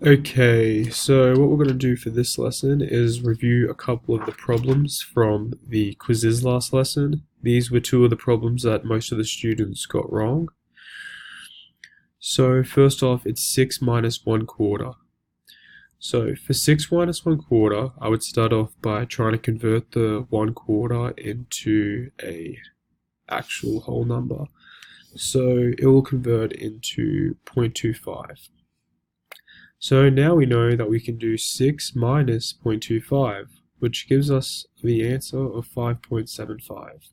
Okay, so what we're going to do for this lesson is review a couple of the problems from the Quizizz last lesson. These were two of the problems that most of the students got wrong. So first off, it's 6 minus 1/4. So for 6 minus 1/4, I would start off by trying to convert the 1/4 into a actual whole number. So it will convert into 0.25. So now we know that we can do 6 minus 0.25, which gives us the answer of 5.75.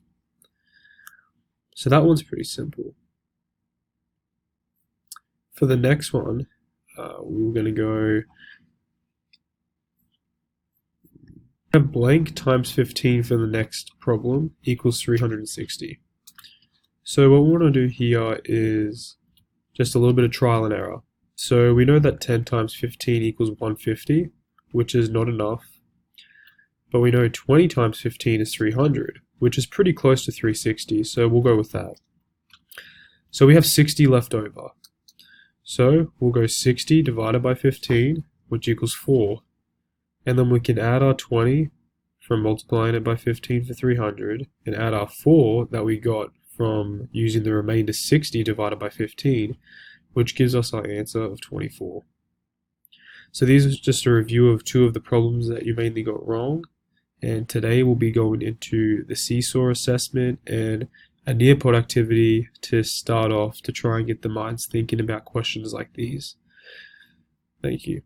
So that one's pretty simple. For the next one, we're going to go blank times 15 for the next problem equals 360. So what we want to do here is just a little bit of trial and error. So we know that 10 times 15 equals 150, which is not enough. But we know 20 times 15 is 300, which is pretty close to 360, so we'll go with that. So we have 60 left over. So we'll go 60 divided by 15, which equals 4. And then we can add our 20 from multiplying it by 15 for 300, and add our 4 that we got from using the remainder 60 divided by 15, which gives us our answer of 24. So these are just a review of two of the problems that you mainly got wrong, and today we'll be going into the seesaw assessment and a near-pod activity to start off to try and get the minds thinking about questions like these. Thank you.